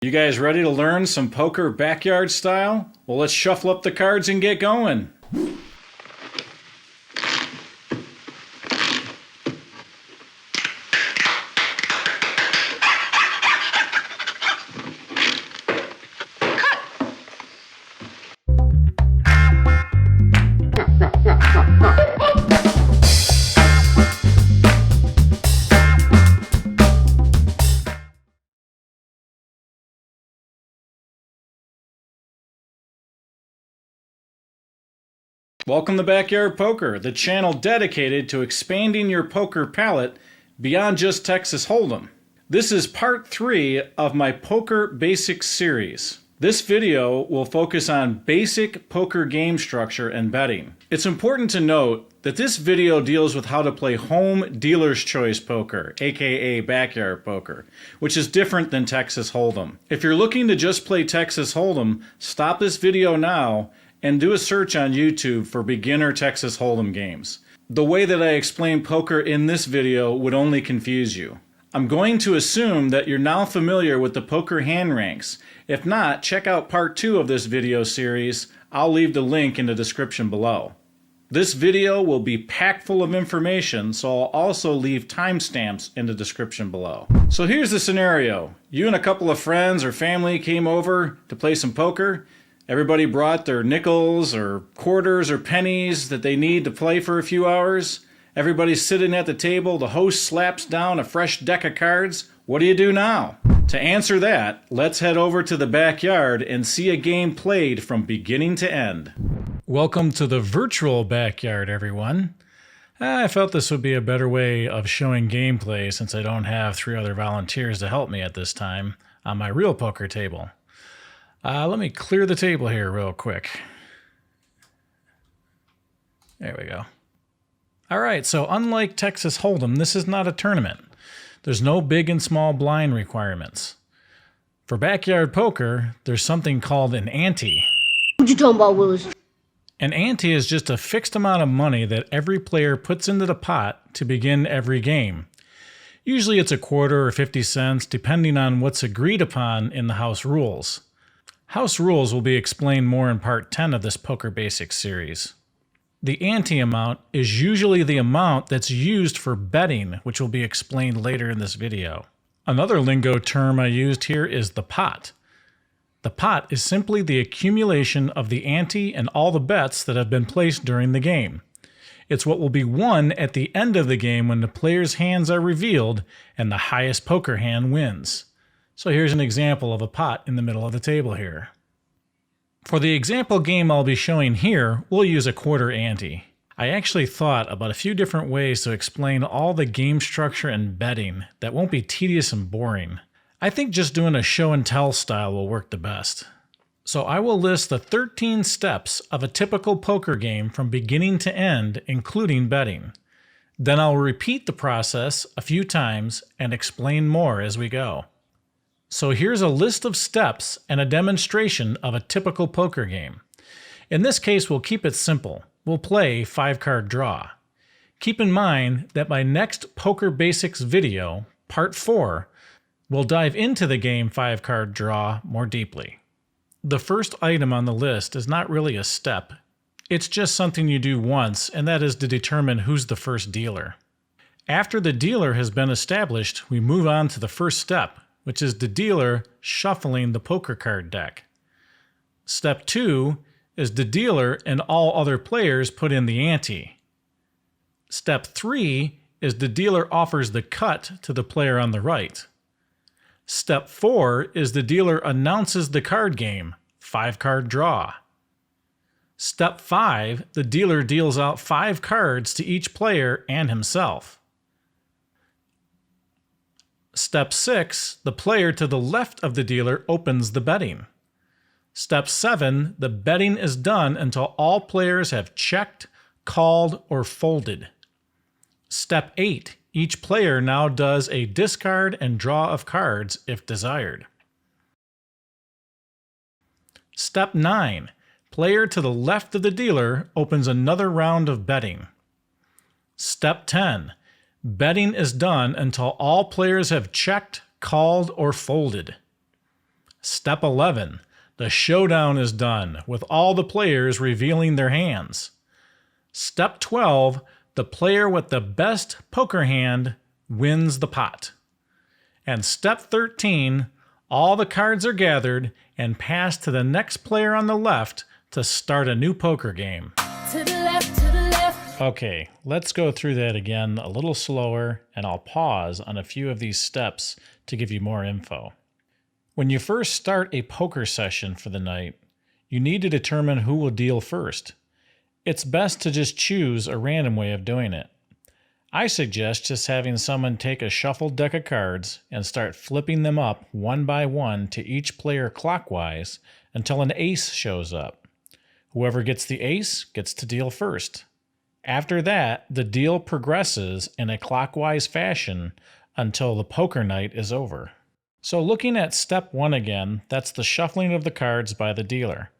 You guys ready to learn some poker backyard style? Well, let's shuffle up the cards and get going. Welcome to Backyard Poker, the channel dedicated to expanding your poker palette beyond just Texas Hold'em. This is part 3 of my Poker Basics series. This video will focus on basic poker game structure and betting. It's important to note that this video deals with how to play home dealer's choice poker, aka backyard poker, which is different than Texas Hold'em. If you're looking to just play Texas Hold'em, stop this video now and do a search on YouTube for beginner Texas Hold'em games. The way that I explain poker in this video would only confuse you. I'm going to assume that you're now familiar with the poker hand ranks. If not, check out part 2 of this video series. I'll leave the link in the description below. This video will be packed full of information, so I'll also leave timestamps in the description below. So here's the scenario. You and a couple of friends or family came over to play some poker. Everybody brought their nickels or quarters or pennies that they need to play for a few hours. Everybody's sitting at the table. The host slaps down a fresh deck of cards. What do you do now? To answer that, let's head over to the backyard and see a game played from beginning to end. Welcome to the virtual backyard, everyone. I felt this would be a better way of showing gameplay since I don't have 3 other volunteers to help me at this time on my real poker table. Let me clear the table here real quick. There we go. All right, so unlike Texas Hold'em, this is not a tournament. There's no big and small blind requirements. For backyard poker, there's something called an ante. What you talking about, Willis? An ante is just a fixed amount of money that every player puts into the pot to begin every game. Usually it's a quarter or 50 cents, depending on what's agreed upon in the house rules. House rules will be explained more in part 10 of this Poker Basics series. The ante amount is usually the amount that's used for betting, which will be explained later in this video. Another lingo term I used here is the pot. The pot is simply the accumulation of the ante and all the bets that have been placed during the game. It's what will be won at the end of the game when the player's hands are revealed and the highest poker hand wins. So here's an example of a pot in the middle of the table here. For the example game I'll be showing here, we'll use a quarter ante. I actually thought about a few different ways to explain all the game structure and betting that won't be tedious and boring. I think just doing a show and tell style will work the best. So I will list the 13 steps of a typical poker game from beginning to end, including betting. Then I'll repeat the process a few times and explain more as we go. So here's a list of steps and a demonstration of a typical poker game. In this case, we'll keep it simple. We'll play 5-card draw. Keep in mind that my next Poker Basics video, part 4, will dive into the game 5-card draw more deeply. The first item on the list is not really a step. It's just something you do once, and that is to determine who's the first dealer. After the dealer has been established, we move on to the first step, which is the dealer shuffling the poker card deck. Step 2 is the dealer and all other players put in the ante. Step 3 is the dealer offers the cut to the player on the right. Step 4 is the dealer announces the card game, 5-card draw. Step 5, the dealer deals out 5 cards to each player and himself. Step 6, the player to the left of the dealer opens the betting. Step 7, the betting is done until all players have checked, called, or folded. Step 8, each player now does a discard and draw of cards if desired. Step 9, player to the left of the dealer opens another round of betting. Step 10, betting is done until all players have checked, called, or folded. Step 11. The showdown is done, with all the players revealing their hands. Step 12. The player with the best poker hand wins the pot. And step 13. All the cards are gathered and passed to the next player on the left to start a new poker game. To the left, to the left. Okay, let's go through that again a little slower, and I'll pause on a few of these steps to give you more info. When you first start a poker session for the night, you need to determine who will deal first. It's best to just choose a random way of doing it. I suggest just having someone take a shuffled deck of cards and start flipping them up one by one to each player clockwise until an ace shows up. Whoever gets the ace gets to deal first. After that, the deal progresses in a clockwise fashion until the poker night is over. So looking at step 1 again, that's the shuffling of the cards by the dealer.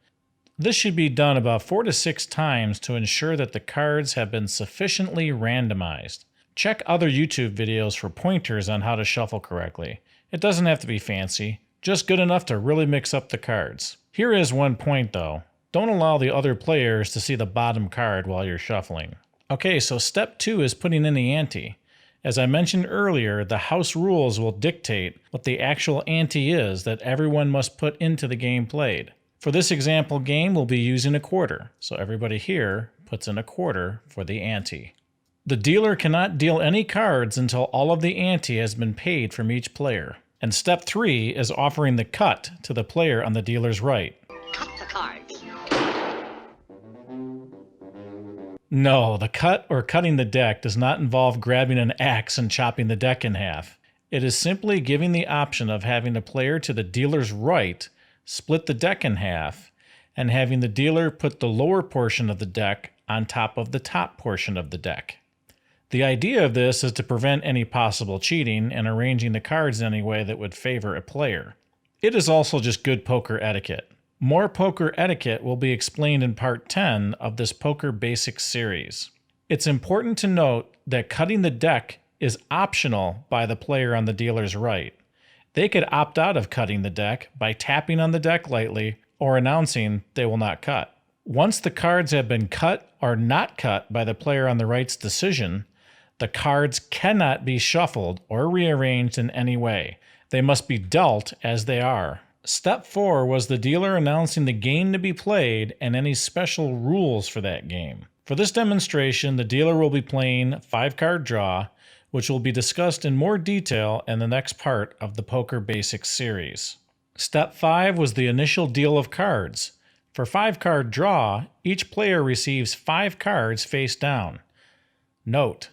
This should be done about 4 to 6 times to ensure that the cards have been sufficiently randomized. Check other YouTube videos for pointers on how to shuffle correctly. It doesn't have to be fancy, just good enough to really mix up the cards. Here is one point though. Don't allow the other players to see the bottom card while you're shuffling. Okay, so step 2 is putting in the ante. As I mentioned earlier, the house rules will dictate what the actual ante is that everyone must put into the game played. For this example game, we'll be using a quarter, so everybody here puts in a quarter for the ante. The dealer cannot deal any cards until all of the ante has been paid from each player. And step 3 is offering the cut to the player on the dealer's right. Cut the cards. No, the cut or cutting the deck does not involve grabbing an axe and chopping the deck in half. It is simply giving the option of having the player to the dealer's right split the deck in half, and having the dealer put the lower portion of the deck on top of the top portion of the deck. The idea of this is to prevent any possible cheating and arranging the cards in any way that would favor a player. It is also just good poker etiquette. More poker etiquette will be explained in part 10 of this Poker Basics series. It's important to note that cutting the deck is optional by the player on the dealer's right. They could opt out of cutting the deck by tapping on the deck lightly or announcing they will not cut. Once the cards have been cut or not cut by the player on the right's decision, the cards cannot be shuffled or rearranged in any way. They must be dealt as they are. Step 4 was the dealer announcing the game to be played and any special rules for that game. For this demonstration, the dealer will be playing 5-card draw, which will be discussed in more detail in the next part of the Poker Basics series. Step 5 was the initial deal of cards. For 5-card draw, each player receives 5 cards face down. Note,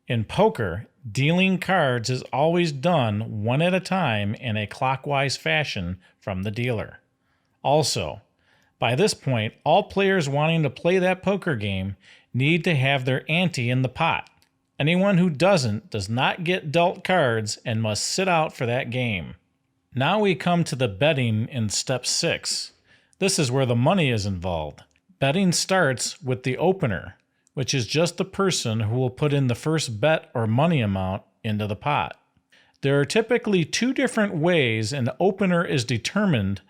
in poker, dealing cards is always done one at a time in a clockwise fashion from the dealer. Also, by this point, all players wanting to play that poker game need to have their ante in the pot. Anyone who doesn't does not get dealt cards and must sit out for that game. Now we come to the betting in step 6. This is where the money is involved. Betting starts with the opener, which is just the person who will put in the first bet or money amount into the pot. There are typically 2 different ways an opener is determined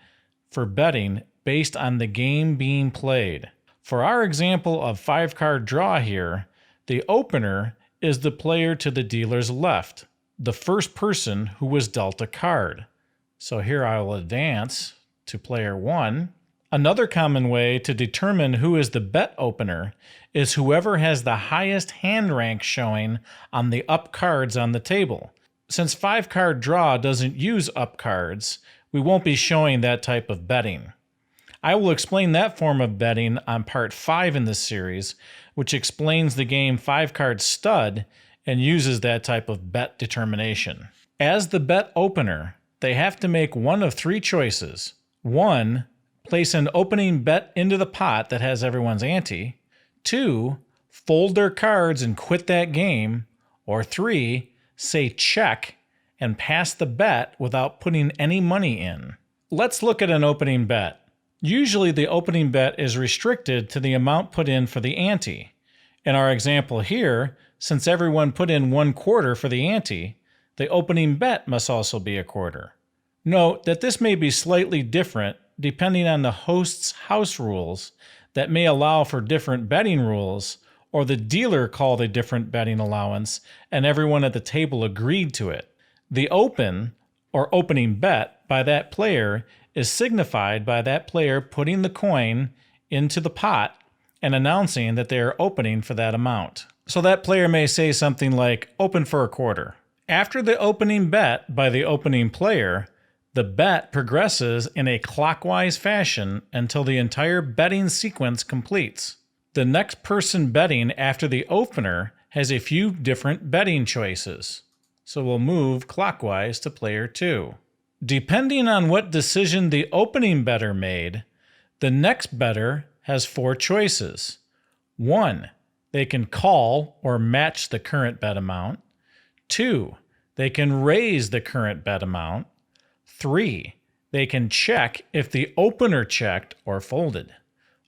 for betting based on the game being played. For our example of 5-card draw here, the opener is the player to the dealer's left, the first person who was dealt a card. So here I will advance to player 1. Another common way to determine who is the bet opener is whoever has the highest hand rank showing on the up cards on the table. Since 5-card draw doesn't use up cards, we won't be showing that type of betting. I will explain that form of betting on part 5 in this series, which explains the game 5-card stud and uses that type of bet determination. As the bet opener, they have to make one of 3 choices. 1, place an opening bet into the pot that has everyone's ante. 2, fold their cards and quit that game. Or 3, say check and pass the bet without putting any money in. Let's look at an opening bet. Usually the opening bet is restricted to the amount put in for the ante. In our example here, since everyone put in 1/4 for the ante, the opening bet must also be 1/4. Note that this may be slightly different depending on the host's house rules that may allow for different betting rules, or the dealer called a different betting allowance and everyone at the table agreed to it. The open, or opening bet, by that player is signified by that player putting the coin into the pot and announcing that they are opening for that amount. So that player may say something like, open for a quarter. After the opening bet by the opening player, the bet progresses in a clockwise fashion until the entire betting sequence completes. The next person betting after the opener has a few different betting choices. So we'll move clockwise to player 2. Depending on what decision the opening bettor made, the next bettor has 4 choices. 1, they can call or match the current bet amount. 2, they can raise the current bet amount. 3, they can check if the opener checked or folded.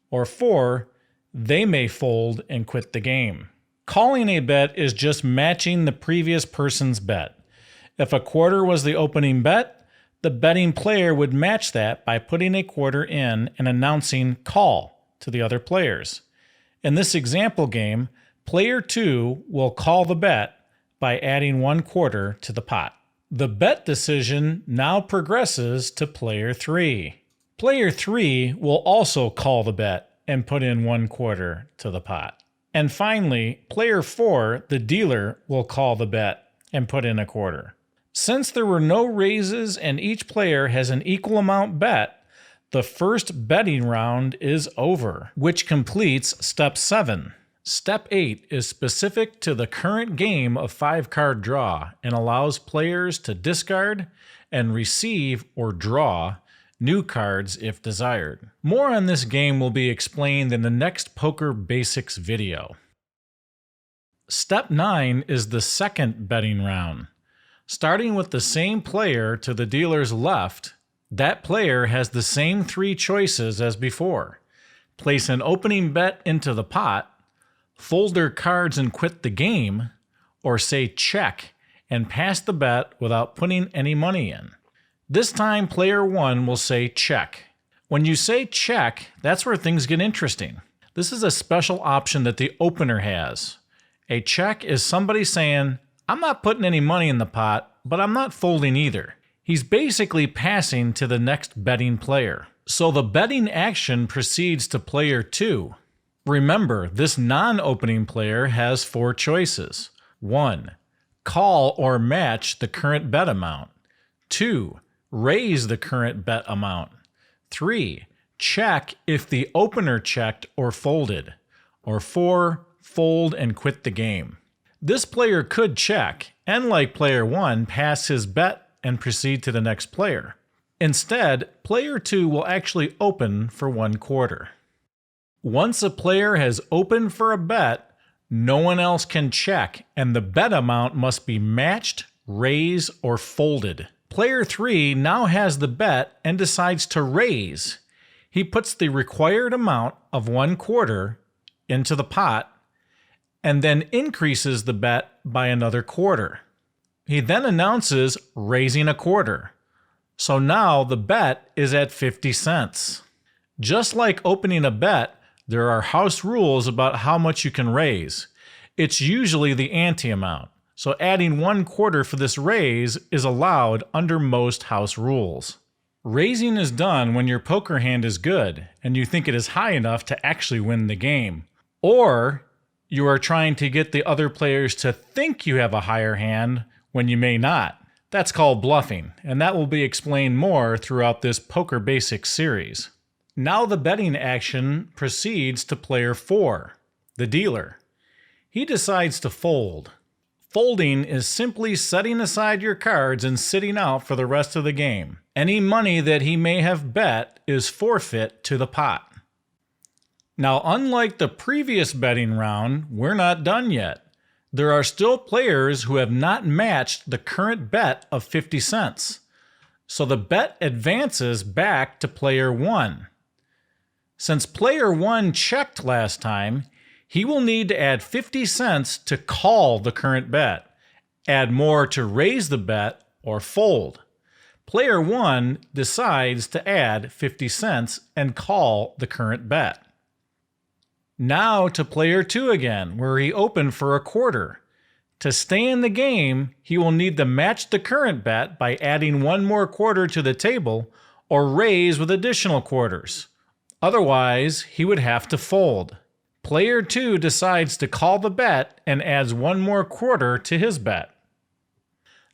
Or 4, they may fold and quit the game. Calling a bet is just matching the previous person's bet. If a quarter was the opening bet, the betting player would match that by putting a quarter in and announcing call to the other players. In this example game, player 2 will call the bet by adding 1 quarter to the pot. The bet decision now progresses to player 3. Player 3 will also call the bet and put in 1 quarter to the pot. And finally, player 4, the dealer, will call the bet and put in a quarter. Since there were no raises and each player has an equal amount bet, the first betting round is over, which completes step 7. Step 8 is specific to the current game of 5-card draw and allows players to discard and receive or draw new cards if desired. More on this game will be explained in the next Poker Basics video. Step 9 is the second betting round. Starting with the same player to the dealer's left, that player has the same 3 choices as before. Place an opening bet into the pot, fold their cards and quit the game, or say check and pass the bet without putting any money in. This time, player 1 will say check. When you say check, that's where things get interesting. This is a special option that the opener has. A check is somebody saying, I'm not putting any money in the pot, but I'm not folding either. He's basically passing to the next betting player. So the betting action proceeds to player 2. Remember, this non-opening player has 4 choices. 1, call or match the current bet amount. 2, raise the current bet amount. 3, check if the opener checked or folded. Or 4, fold and quit the game. This player could check, and like player 1, pass his bet and proceed to the next player. Instead, player 2 will actually open for 1 quarter. Once a player has opened for a bet, no one else can check, and the bet amount must be matched, raised, or folded. Player 3 now has the bet and decides to raise. He puts the required amount of 1 quarter into the pot and then increases the bet by another quarter. He then announces raising a quarter. So now the bet is at 50 cents. Just like opening a bet, there are house rules about how much you can raise. It's usually the ante amount, so adding 1 quarter for this raise is allowed under most house rules. Raising is done when your poker hand is good and you think it is high enough to actually win the game. Or you are trying to get the other players to think you have a higher hand when you may not. That's called bluffing, and that will be explained more throughout this Poker Basics series. Now the betting action proceeds to player 4, the dealer. He decides to fold. Folding is simply setting aside your cards and sitting out for the rest of the game. Any money that he may have bet is forfeit to the pot. Now, unlike the previous betting round, we're not done yet. There are still players who have not matched the current bet of 50 cents. So the bet advances back to player 1. Since player 1 checked last time, he will need to add 50 cents to call the current bet, add more to raise the bet, or fold. Player 1 decides to add 50 cents and call the current bet. Now to player 2 again, where he opened for a quarter. To stay in the game, he will need to match the current bet by adding one more quarter to the table or raise with additional quarters. Otherwise, he would have to fold. Player 2 decides to call the bet and adds one more quarter to his bet.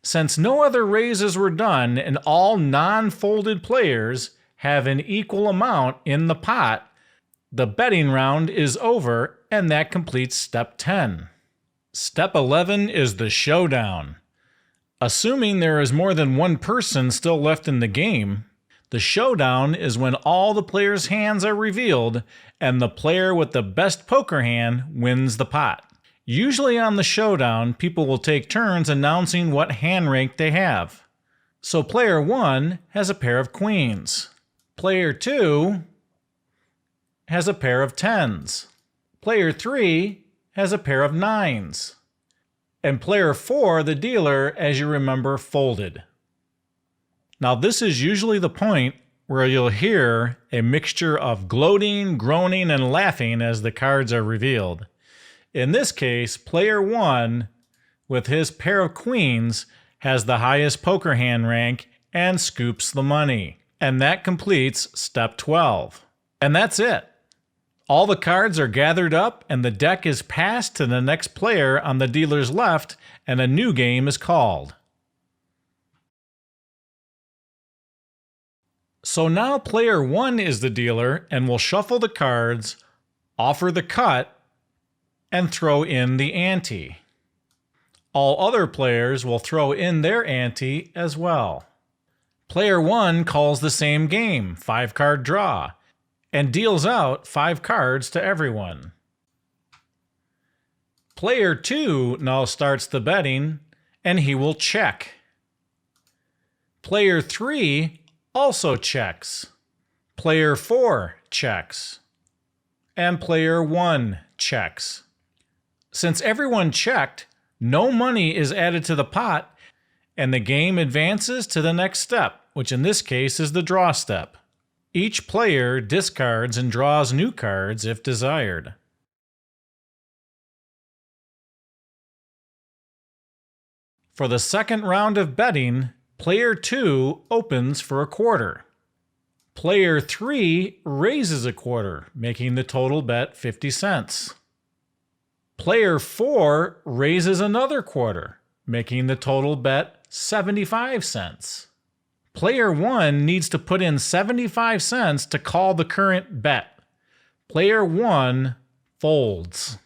Since no other raises were done and all non-folded players have an equal amount in the pot, the betting round is over and that completes step 10. Step 11 is the showdown. Assuming there is more than one person still left in the game, the showdown is when all the players' hands are revealed and the player with the best poker hand wins the pot. Usually on the showdown, people will take turns announcing what hand rank they have. So player 1 has a pair of queens. Player 2 has a pair of 10s. Player 3 has a pair of 9s. And player 4, the dealer, as you remember, folded. Now this is usually the point where you'll hear a mixture of gloating, groaning, and laughing as the cards are revealed. In this case, player 1, with his pair of queens, has the highest poker hand rank and scoops the money. And that completes step 12. And that's it. All the cards are gathered up and the deck is passed to the next player on the dealer's left and a new game is called. So now player 1 is the dealer and will shuffle the cards, offer the cut, and throw in the ante. All other players will throw in their ante as well. Player 1 calls the same game, 5-card draw, and deals out 5 cards to everyone. Player 2 now starts the betting, and he will check. Player 3 also checks. Player 4 checks. And player 1 checks. Since everyone checked, no money is added to the pot, and the game advances to the next step, which in this case is the draw step. Each player discards and draws new cards if desired. For the second round of betting, player 2 opens for a quarter. Player 3 raises a quarter, making the total bet 50 cents. Player 4 raises another quarter, making the total bet 75 cents. Player 1 needs to put in 75 cents to call the current bet. Player 1 folds.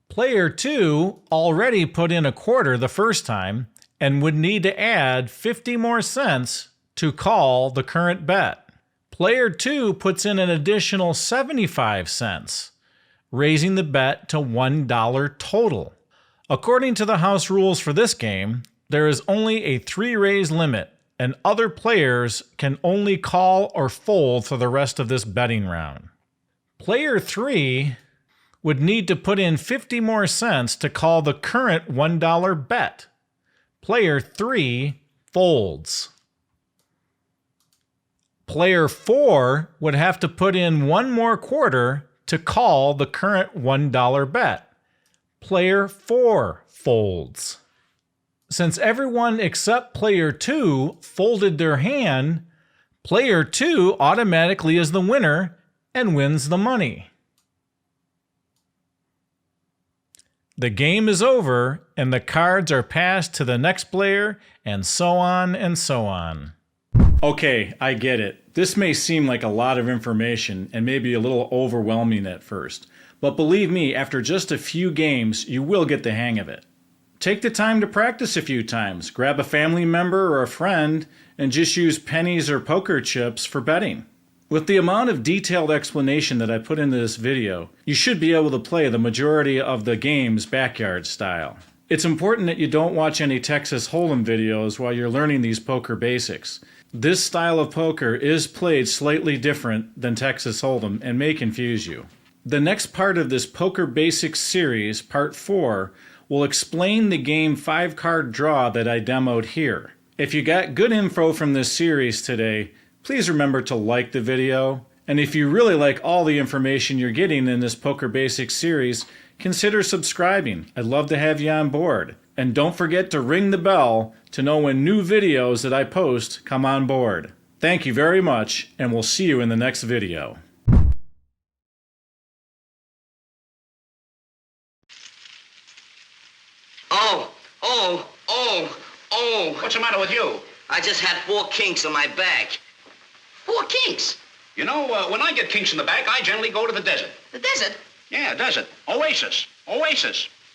Player 2 already put in a quarter the first time and would need to add 50 more cents to call the current bet. Player 2 puts in an additional 75 cents, raising the bet to $1 total. According to the house rules for this game, there is only a 3 raise limit, and other players can only call or fold for the rest of this betting round. Player 3 would need to put in 50 more cents to call the current $1 bet. Player 3 folds. Player 4 would have to put in one more quarter to call the current $1 bet. Player 4 folds. Since everyone except player 2 folded their hand, player 2 automatically is the winner and wins the money. The game is over and the cards are passed to the next player, and so on and so on. Okay, I get it. This may seem like a lot of information and maybe a little overwhelming at first, but believe me, after just a few games, you will get the hang of it. Take the time to practice a few times. Grab a family member or a friend and just use pennies or poker chips for betting. With the amount of detailed explanation that I put into this video, you should be able to play the majority of the games BakYard style. It's important that you don't watch any Texas Hold'em videos while you're learning these poker basics. This style of poker is played slightly different than Texas Hold'em and may confuse you. The next part of this Poker Basics series, part 4, will explain the game 5-card draw that I demoed here. If you got good info from this series today, please remember to like the video. And if you really like all the information you're getting in this Poker Basics series, consider subscribing. I'd love to have you on board. And don't forget to ring the bell to know when new videos that I post come on board. Thank you very much, and we'll see you in the next video. Oh. What's the matter with you? I just had 4 kinks on my back. 4 kinks? You know, when I get kinks in the back, I generally go to the desert. The desert? Yeah, desert. Oasis.